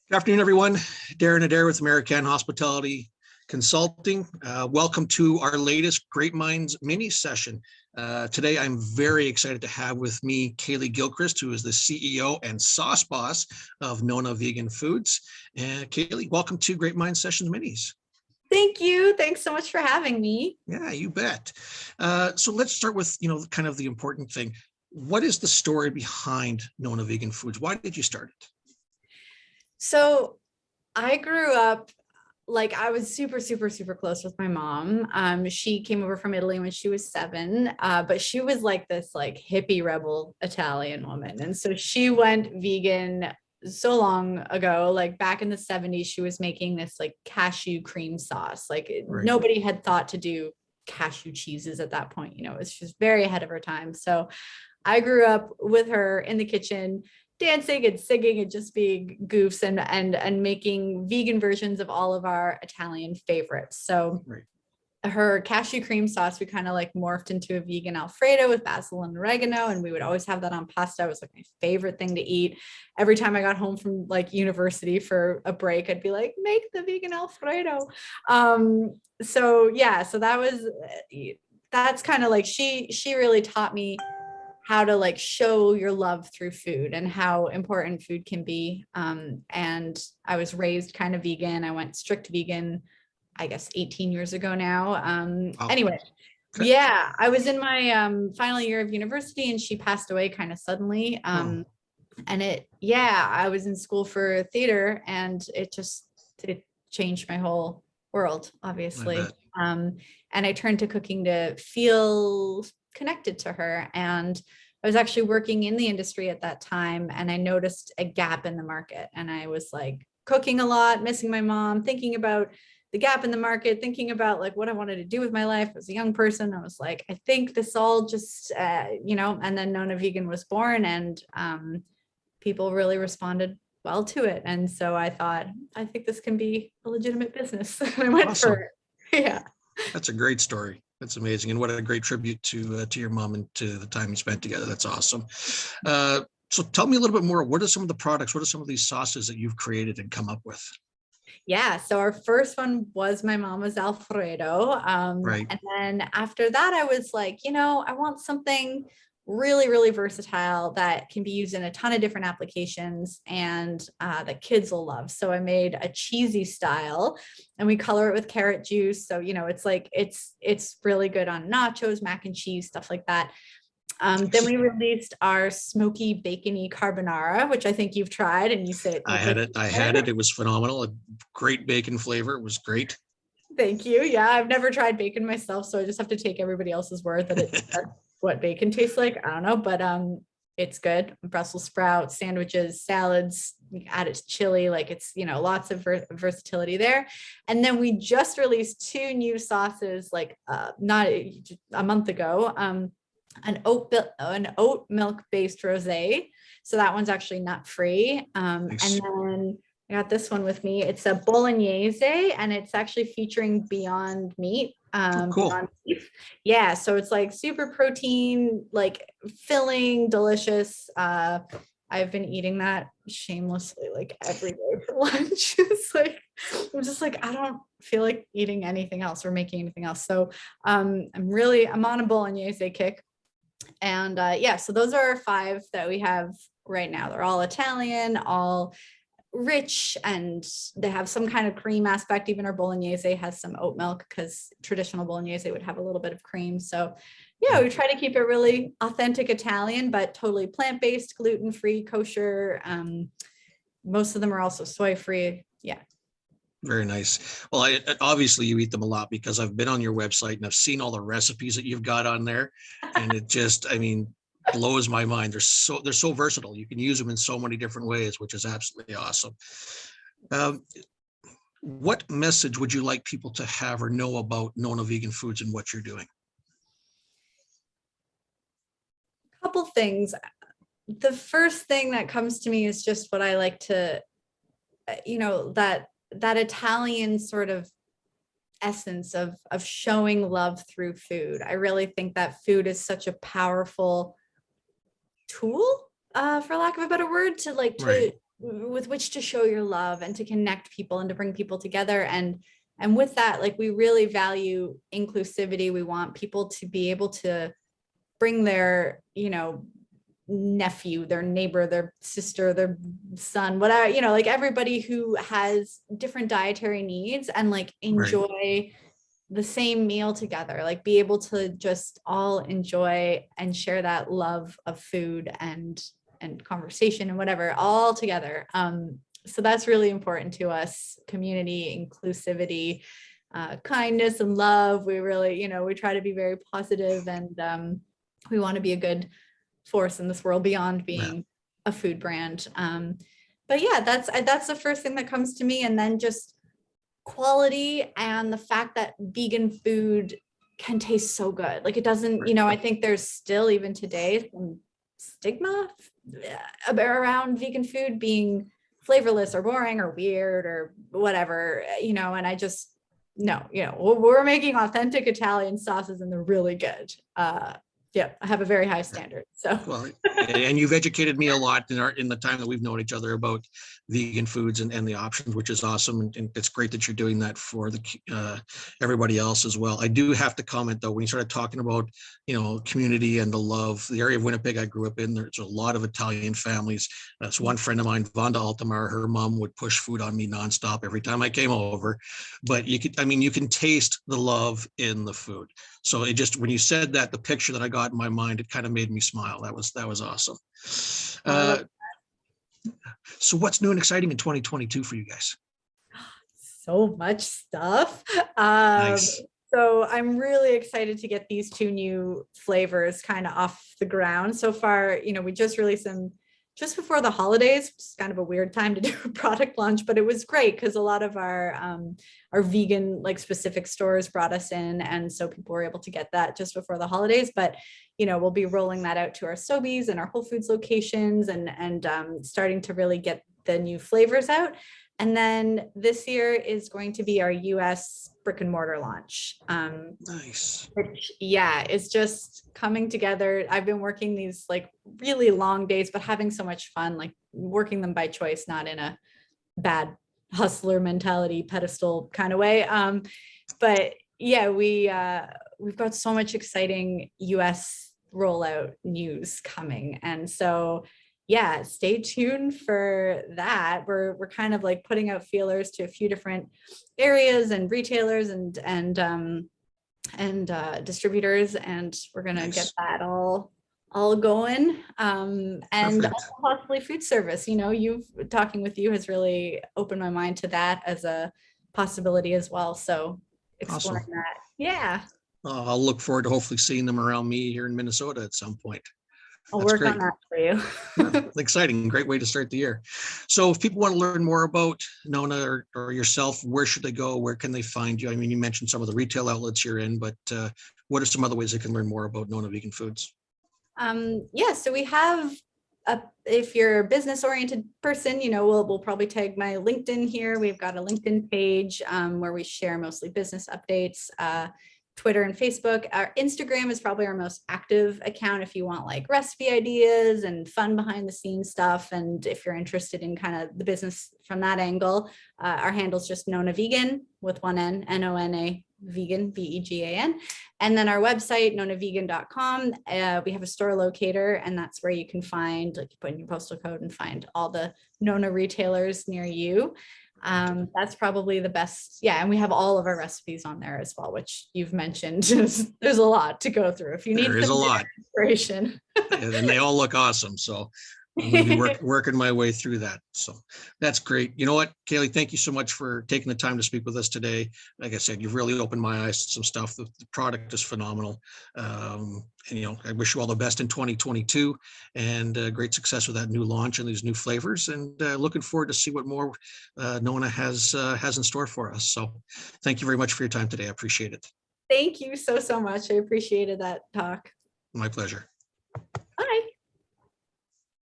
Good afternoon, everyone. Darren Adair with American Hospitality Consulting. Welcome to our latest Great Minds mini session. Today, I'm very excited to have with me Kailey Gilchrist, who is the CEO and sauce boss of NONA Vegan Foods. And Kailey, welcome to Great Minds Sessions Minis. Thank you. Thanks so much for having me. Yeah, you bet. So let's start with, kind of the important thing. What is the story behind NONA Vegan Foods? Why did you start it? So I grew up, I was super, super, super close with my mom. She came over from Italy when she was 7, but she was like this hippie rebel Italian woman. And so she went vegan so long ago, back in the 70s, she was making this cashew cream sauce. Right. Nobody had thought to do cashew cheeses at that point. It was just very ahead of her time. So I grew up with her in the kitchen, dancing and singing and just being goofs and making vegan versions of all of our Italian favorites. So Right. Her cashew cream sauce, we kind of morphed into a vegan Alfredo with basil and oregano. And we would always have that on pasta. It was my favorite thing to eat. Every time I got home from university for a break, I'd be like, make the vegan Alfredo. So that's kind of she really taught me how to show your love through food and how important food can be. And I was raised kind of vegan. I went strict vegan, I guess 18 years ago now. Anyway, Okay. yeah, I was in my final year of university and she passed away kind of suddenly. And I was in school for theater and it changed my whole world, obviously. And I turned to cooking to feel connected to her. And I was actually working in the industry at that time. And I noticed a gap in the market. And I was cooking a lot, missing my mom, thinking about the gap in the market, thinking about what I wanted to do with my life as a young person. I was I think this all just, and then NONA Vegan was born and people really responded well to it. And so I thought, I think this can be a legitimate business. I went Awesome. for it. Yeah. That's a great story. That's amazing. And what a great tribute to your mom and to the time you spent together. That's awesome. So tell me a little bit more. What are some of the products? What are some of these sauces that you've created and come up with? Yeah, so our first one was my mama's Alfredo. Right. And then after that, I was I want something really, really versatile that can be used in a ton of different applications and that kids will love. So I made a cheesy style and we color it with carrot juice. So, it's really good on nachos, mac and cheese, stuff like that. Then we released our smoky bacony carbonara, which I think you've tried and you say I had it. It was phenomenal. A great bacon flavor. It was great. Thank you. Yeah, I've never tried bacon myself, so I just have to take everybody else's word that it's what bacon tastes like. I don't know, but it's good. Brussels sprouts, sandwiches, salads, add it to chili, it's lots of versatility there. And then we just released 2 new sauces not a month ago. An oat milk based rosé. So that one's actually nut free. Nice. And then I got this one with me. It's a bolognese and it's actually featuring Beyond Meat. Cool. Beyond Beef. Yeah. So it's super protein, filling, delicious. I've been eating that shamelessly every day for lunch. It's I'm just I don't feel like eating anything else or making anything else. So I'm on a bolognese kick. And so those are our 5 that we have right now. They're all Italian, all rich, and they have some kind of cream aspect. Even our bolognese has some oat milk because traditional bolognese would have a little bit of cream. So yeah, we try to keep it really authentic Italian, but totally plant-based, gluten-free, kosher. Most of them are also soy-free. Yeah. Very nice. Well, obviously you eat them a lot because I've been on your website and I've seen all the recipes that you've got on there, and it just, blows my mind. They're so versatile. You can use them in so many different ways, which is absolutely awesome. What message would you like people to have or know about NONA Vegan Foods and what you're doing? A couple things. The first thing that comes to me is just what I like to, that Italian sort of essence of showing love through food. I really think that food is such a powerful tool, for lack of a better word, to with which to show your love and to connect people and to bring people together. And with that, like, we really value inclusivity. We want people to be able to bring their, nephew, their neighbor, their sister, their son, whatever, like everybody who has different dietary needs, and like enjoy the same meal together, like be able to just all enjoy and share that love of food and conversation and whatever all together. So that's really important to us: community, inclusivity, kindness, and love. We really, we try to be very positive, and we want to be a good force in this world beyond being a food brand. But yeah, that's the first thing that comes to me. And then just quality, and the fact that vegan food can taste so good. Like, it doesn't, I think there's still, even today, some stigma around vegan food being flavorless or boring or weird or whatever, and I just, no, we're making authentic Italian sauces, and they're really good. Yeah, I have a very high standard. So, well, and you've educated me a lot in the time that we've known each other about vegan foods and the options, which is awesome. And it's great that you're doing that for everybody else as well. I do have to comment though, when you started talking about, community and the love, the area of Winnipeg I grew up in, there's a lot of Italian families. That's one friend of mine, Vonda Altamar, her mom would push food on me nonstop every time I came over. But you can taste the love in the food. So it just, when you said that, the picture that I got in my mind, it kind of made me smile. That was awesome. So what's new and exciting in 2022 for you guys? So much stuff. Nice. So I'm really excited to get these 2 new flavors kind of off the ground. So far, we just released them just before the holidays, which is kind of a weird time to do a product launch, but it was great because a lot of our vegan, like, specific stores brought us in, and so people were able to get that just before the holidays. But we'll be rolling that out to our Sobeys and our Whole Foods locations, and starting to really get the new flavors out. And then this year is going to be our US brick and mortar launch. Nice. Which, is just coming together. I've been working these like really long days, but having so much fun, like working them by choice, not in a bad hustler mentality pedestal kind of way. But yeah, we've got so much exciting US rollout news coming. And so stay tuned for that. We're kind of like putting out feelers to a few different areas and retailers and distributors, and we're gonna get that all going. And also possibly food service. Talking with you has really opened my mind to that as a possibility as well. So exploring that. Yeah. I'll look forward to hopefully seeing them around me here in Minnesota at some point. I'll work on that for you. Exciting. Great way to start the year. So if people want to learn more about NONA or yourself, where should they go? Where can they find you? I mean, you mentioned some of the retail outlets you're in, but what are some other ways they can learn more about NONA Vegan Foods? So we have, if you're a business oriented person, we'll probably tag my LinkedIn here. We've got a LinkedIn page where we share mostly business updates. Twitter and Facebook. Our Instagram is probably our most active account if you want like recipe ideas and fun behind the scenes stuff. And if you're interested in kind of the business from that angle, our handle is just NONA Vegan with one N, NONA Vegan, VEGAN. And then our website, nonavegan.com. We have a store locator, and that's where you can find, like, you put in your postal code and find all the NONA retailers near you. That's probably the best. Yeah. And we have all of our recipes on there as well, which you've mentioned. There's a lot to go through if you need a lot inspiration. And they all look awesome. So I'm going to be working my way through that. So that's great. You know what, Kailey, thank you so much for taking the time to speak with us today. Like I said, you've really opened my eyes to some stuff. The product is phenomenal. And, I wish you all the best in 2022 and great success with that new launch and these new flavors, and looking forward to see what more NONA has in store for us. So thank you very much for your time today. I appreciate it. Thank you so much. I appreciated that talk. My pleasure.